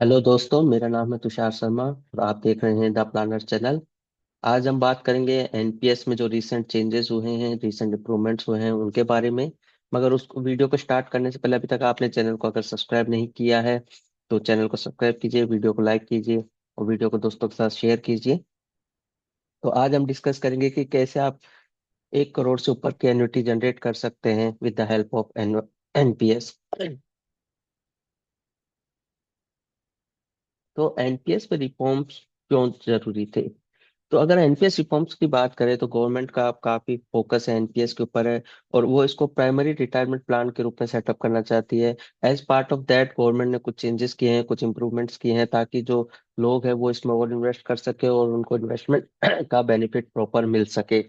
Hello दोस्तों, मेरा नाम है तुषार शर्मा और आप देख रहे हैं द प्लानर चैनल। आज हम बात करेंगे एनपीएस में जो रीसेंट चेंजेस हुए हैं, रीसेंट इंप्रूवमेंट्स हुए हैं उनके बारे में। मगर उस वीडियो को स्टार्ट करने से पहले अभी तक आपने चैनल को अगर सब्सक्राइब नहीं किया है तो चैनल को सब्सक्राइब कीजिए, वीडियो को लाइक कीजिए और वीडियो को दोस्तों के साथ शेयर कीजिए। तो आज हम डिस्कस करेंगे कि कैसे आप 1 करोड़ से ऊपर की एन्युटी जनरेट कर सकते हैं with the help of NPS. तो एनपीएस पे रिफॉर्म्स क्यों जरूरी थे? तो अगर एनपीएस रिफॉर्म्स की बात करें तो गवर्नमेंट का अब काफी फोकस है एनपीएस के ऊपर है। और वो इसको प्राइमरी रिटायरमेंट प्लान के रूप में सेटअप करना चाहती है। As part of that government ने कुछ चेंजेस किए हैं, कुछ इंप्रूवमेंट्स किए हैं ताकि जो लोग हैं वो इसमें और इन्वेस्ट कर सके और उनको इन्वेस्टमेंट का बेनिफिट प्रॉपर मिल सके।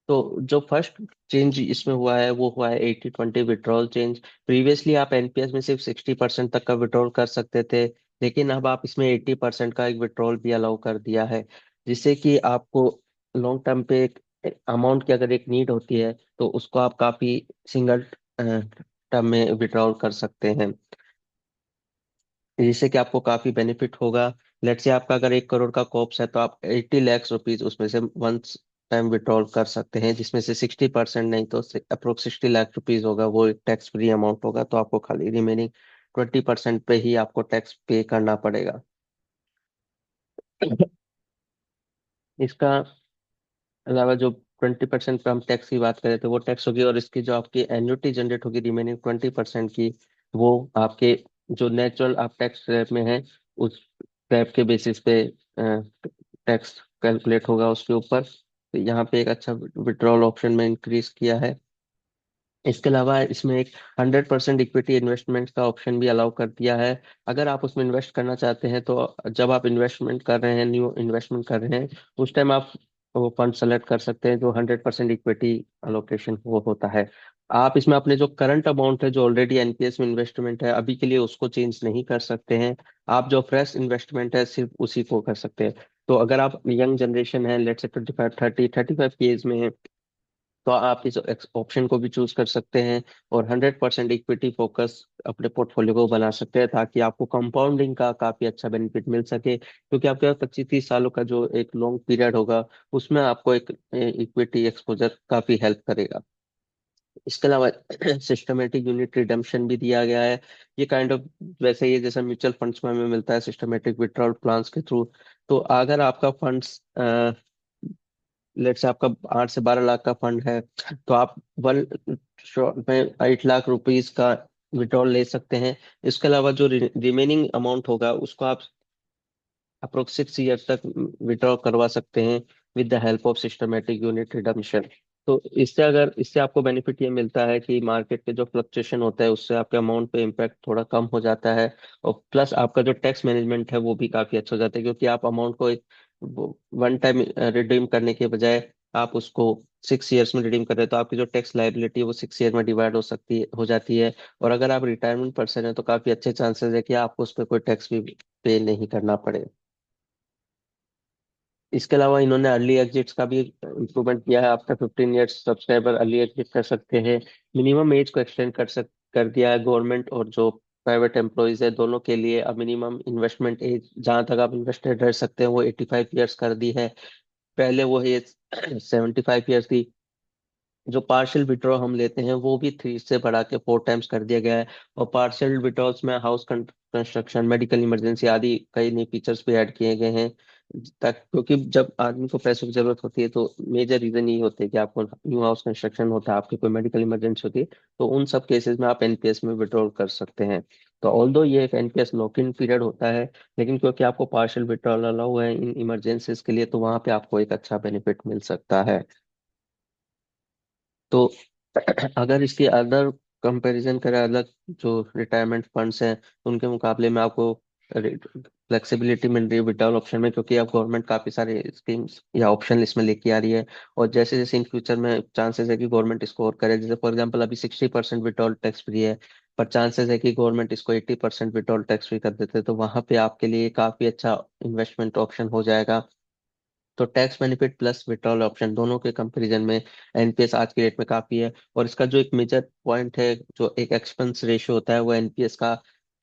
तो जो फर्स्ट चेंज इसमें हुआ है वो हुआ है 80-20 विड्रॉल चेंज। प्रीवियसली आप एनपीएस में सिर्फ 60% तक का विड्रॉल कर सकते थे, लेकिन अब आप इसमें 80% का एक विड्रॉल भी अलाउ कर दिया है, जिससे कि आपको लॉन्ग टर्म पे एक अमाउंट की अगर एक नीड होती है तो उसको आप काफी सिंगल टर्म में विड्रॉल कर सकते हैं, जिससे कि आपको काफी बेनिफिट होगा। लेट्स से आपका अगर 1 करोड़ का कॉप्स है तो आप 80 लाख रुपीज उसमें से वंस टाइम विड्रॉल कर सकते हैं, जिसमें से 60% नहीं तो अप्रोक्स 60 लाख रुपीज होगा, वो एक टैक्स फ्री अमाउंट होगा। तो आपको खाली रिमेनिंग 20% पे ही आपको टैक्स पे करना पड़ेगा। इसका अलावा जो 20% पे हम टैक्स की बात करें तो वो टैक्स होगी, और इसकी जो आपकी एन्युटी जनरेट होगी रिमेनिंग 20% की, वो आपके जो नेचुरल आप टैक्स स्लैब में है उस स्लैब के बेसिस पे टैक्स कैलकुलेट होगा उसके ऊपर। तो यहाँ पे एक अच्छा विड्रॉल ऑप्शन में इंक्रीज किया है। इसके अलावा इसमें एक 100% इक्विटी इन्वेस्टमेंट का ऑप्शन भी अलाउ कर दिया है। अगर आप उसमें इन्वेस्ट करना चाहते हैं तो जब आप इन्वेस्टमेंट कर रहे हैं, न्यू इन्वेस्टमेंट कर रहे हैं, उस टाइम आप वो फंड सेलेक्ट कर सकते हैं जो 100% इक्विटी अलोकेशन वो होता है। आप इसमें अपने जो करंट अमाउंट है जो ऑलरेडी एनपीएस में इन्वेस्टमेंट है अभी के लिए उसको चेंज नहीं कर सकते हैं। आप जो फ्रेश इन्वेस्टमेंट है सिर्फ उसी को कर सकते हैं। तो अगर आप यंग जनरेशन है, लेट्स से 25 30 35 की एज में है, तो आप इस ऑप्शन को भी चूज कर सकते हैं और 100% इक्विटी फोकस अपने पोर्टफोलियो को बना सकते हैं, ताकि आपको कंपाउंडिंग का काफी अच्छा बेनिफिट मिल सके, क्योंकि आपके पास 25-30 सालों का जो एक लॉन्ग पीरियड होगा उसमें आपको एक इक्विटी एक्सपोजर काफी हेल्प करेगा। इसके अलावा सिस्टमेटिक यूनिट रिडेम्पशन भी दिया गया है। ये काइंड ऑफ वैसे ही है जैसा म्यूचुअल फंड्स में हमें मिलता है सिस्टमेटिक विड्रॉल प्लान्स के थ्रू। तो अगर आपका फंड्स लेट से आपका 8 से 12 लाख का फंड है तो आप वन शॉट में 8 लाख रुपीज का विड्रॉल ले सकते हैं। इसके अलावा जो रिमेनिंग अमाउंट होगा उसको आप अप्रोक्स 6 ईयर तक विड्रॉ करवा सकते हैं with the help of systematic unit redemption. तो इससे आपको बेनिफिट ये मिलता है कि मार्केट के जो फ्लक्चुएशन होता है उससे आपके अमाउंट पे इम्पैक्ट थोड़ा कम हो जाता है। और प्लस आपका जो टैक्स मैनेजमेंट है वो भी काफी अच्छा हो जाता है, क्योंकि आप अमाउंट को एक वन टाइम रिडीम करने के बजाय आप उसको 6 ईयर्स में रिडीम कर रहे हैं, तो आपकी जो टैक्स लाइबिलिटी है वो 6 ईयर में डिवाइड हो जाती है। और अगर आप रिटायरमेंट पर्सन है तो काफी अच्छे चांसेस है कि आपको उस पर कोई टैक्स भी पे नहीं करना पड़े। इसके अलावा इन्होंने अर्ली एग्जिट्स का भी इम्प्रूवमेंट किया है। After 15 years subscriber early exit कर सकते हैं। मिनिमम एज को एक्सटेंड कर दिया है गवर्नमेंट, और जो प्राइवेट एम्प्लॉयज है दोनों के लिए अब मिनिमम इन्वेस्टमेंट एज जहां तक आप इन्वेस्टेड रह सकते हैं वो 85 ईयर्स कर दी है। पहले वो एज 75 ईयर्स थी। जो पार्शियल विड्रॉ हम लेते हैं वो भी 3 से बढ़ा के 4 टाइम्स कर दिया गया है। और पार्शियल विड्रॉल्स में हाउस कंस्ट्रक्शन, मेडिकल इमरजेंसी आदि कई नए फीचर्स भी ऐड किए गए हैं। तक क्योंकि जब आदमी को पैसों की जरूरत होती है तो मेजर रीजन ये होते हैं कि आपको न्यू हाउस कंस्ट्रक्शन होता है, आपकी कोई मेडिकल इमरजेंसी होती है, तो उन सब केसेस में आप एनपीएस में विड्रॉल कर सकते हैं। तो ऑल्दो ये एक एनपीएस लॉक इन पीरियड होता है, लेकिन क्योंकि आपको पार्शियल विड्रॉल अलाउ है इन इमरजेंसीज के लिए तो वहां पे आपको एक अच्छा बेनिफिट मिल सकता है। तो अगर इसकी अदर कंपैरिजन करें, अलग जो रिटायरमेंट फंड्स हैं उनके मुकाबले में आपको फ्लेक्सिबिलिटी मिल रही है विड्रॉल ऑप्शन में, क्योंकि अब गवर्नमेंट काफी सारे स्कीम्स या ऑप्शन इसमें लेके आ रही है। और जैसे जैसे इन फ्यूचर में चांसेस है कि गवर्नमेंट इसको और करे, जैसे फॉर एग्जांपल अभी 60% विड्रॉल टैक्स फ्री है, पर चांसेस है कि गवर्नमेंट इसको 80% विड्रॉल टैक्स फ्री कर देते हैं, तो वहां पे आपके लिए काफी अच्छा इन्वेस्टमेंट ऑप्शन हो जाएगा। तो tax benefit plus withdrawal option दोनों के कंपैरिजन में एनपीएस आज के डेट में काफी है। और इसका जो एक मेजर पॉइंट है, जो एक एक्सपेंस रेशियो होता है वो एनपीएस का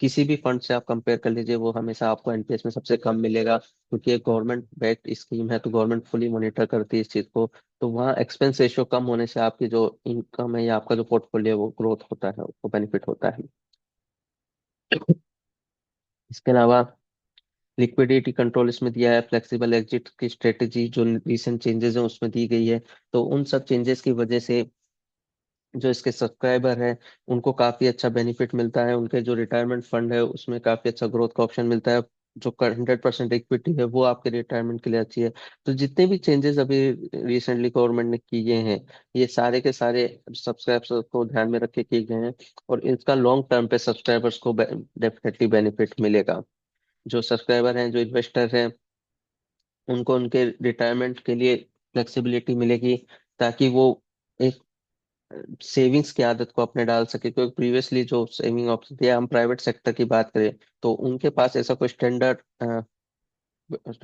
किसी भी फंड से आप कंपेयर कर लीजिए, वो हमेशा आपको एनपीएस में सबसे कम मिलेगा, क्योंकि ये गवर्नमेंट बैक्ड स्कीम है, तो गवर्नमेंट फुली मॉनिटर करती है इस चीज को। तो वहाँ एक्सपेंस रेशियो कम होने से आपकी जो इनकम है या आपका जो पोर्टफोलियो है वो ग्रोथ होता है, उसको बेनिफिट होता है। इसके अलावा लिक्विडिटी कंट्रोल इसमें दिया है, फ्लेक्सिबल एग्जिट की स्ट्रेटेजी जो रिसेंट चेंजेस हैं उसमें दी गई है। तो उन सब चेंजेस की वजह से जो इसके सब्सक्राइबर हैं उनको काफी अच्छा बेनिफिट मिलता है, उनके जो रिटायरमेंट फंड है उसमें काफी अच्छा ग्रोथ का ऑप्शन मिलता है। जो 100% इक्विटी है वो आपके रिटायरमेंट के लिए अच्छी है। तो जितने भी चेंजेस अभी रिसेंटली गवर्नमेंट ने किए हैं, ये सारे के सारे सब्सक्राइबर्स को ध्यान में रख के किए गए हैं, और इसका लॉन्ग टर्म पे सब्सक्राइबर्स को डेफिनेटली बेनिफिट मिलेगा। जो सब्सक्राइबर हैं, जो इन्वेस्टर हैं, उनको उनके रिटायरमेंट के लिए फ्लेक्सिबिलिटी मिलेगी, ताकि वो एक सेविंग्स की आदत को अपने डाल सके। क्योंकि प्रीवियसली जो सेविंग ऑप्शन थे, हम प्राइवेट सेक्टर की बात करें तो उनके पास ऐसा कोई स्टैंडर्ड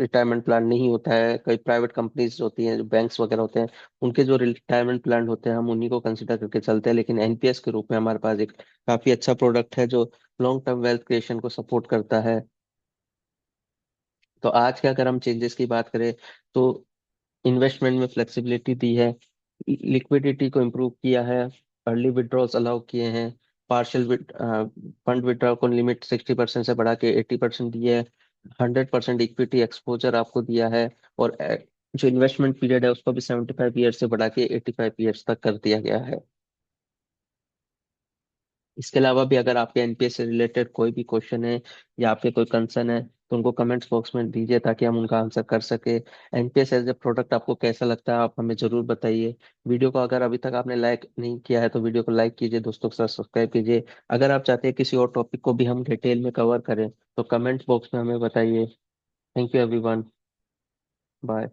रिटायरमेंट प्लान नहीं होता है। कई प्राइवेट कंपनीज होती हैं, जो बैंक्स वगैरह होते हैं, उनके जो रिटायरमेंट प्लान होते हैं हम उन्हीं को कंसिडर करके चलते हैं। लेकिन एनपीएस के रूप में हमारे पास एक काफी अच्छा प्रोडक्ट है जो लॉन्ग टर्म वेल्थ क्रिएशन को सपोर्ट करता है। तो आज के अगर हम चेंजेस की बात करें, तो इन्वेस्टमेंट में फ्लेक्सिबिलिटी दी है, लिक्विडिटी को इम्प्रूव किया है, अर्ली विड्रॉल्स अलाउ किए हैं, पार्शियल फंड विड्रॉल को लिमिट 60% से बढ़ा के 80% दी है, 100% इक्विटी एक्सपोजर आपको दिया है, और जो इन्वेस्टमेंट पीरियड है उसको भी 75 ईयर से बढ़ा के 85 ईयर्स तक कर दिया गया है। इसके अलावा भी अगर आपके एनपीएस से रिलेटेड कोई भी क्वेश्चन है या आपके कोई कंसर्न है तो उनको कमेंट्स बॉक्स में दीजिए, ताकि हम उनका आंसर कर सके। एनपीएस एज ए प्रोडक्ट आपको कैसा लगता है, आप हमें जरूर बताइए। वीडियो को अगर अभी तक आपने लाइक नहीं किया है तो वीडियो को लाइक कीजिए, दोस्तों के साथ सब्सक्राइब कीजिए। अगर आप चाहते हैं किसी और टॉपिक को भी हम डिटेल में कवर करें तो कमेंट बॉक्स में हमें बताइए। Thank you everyone. बाय।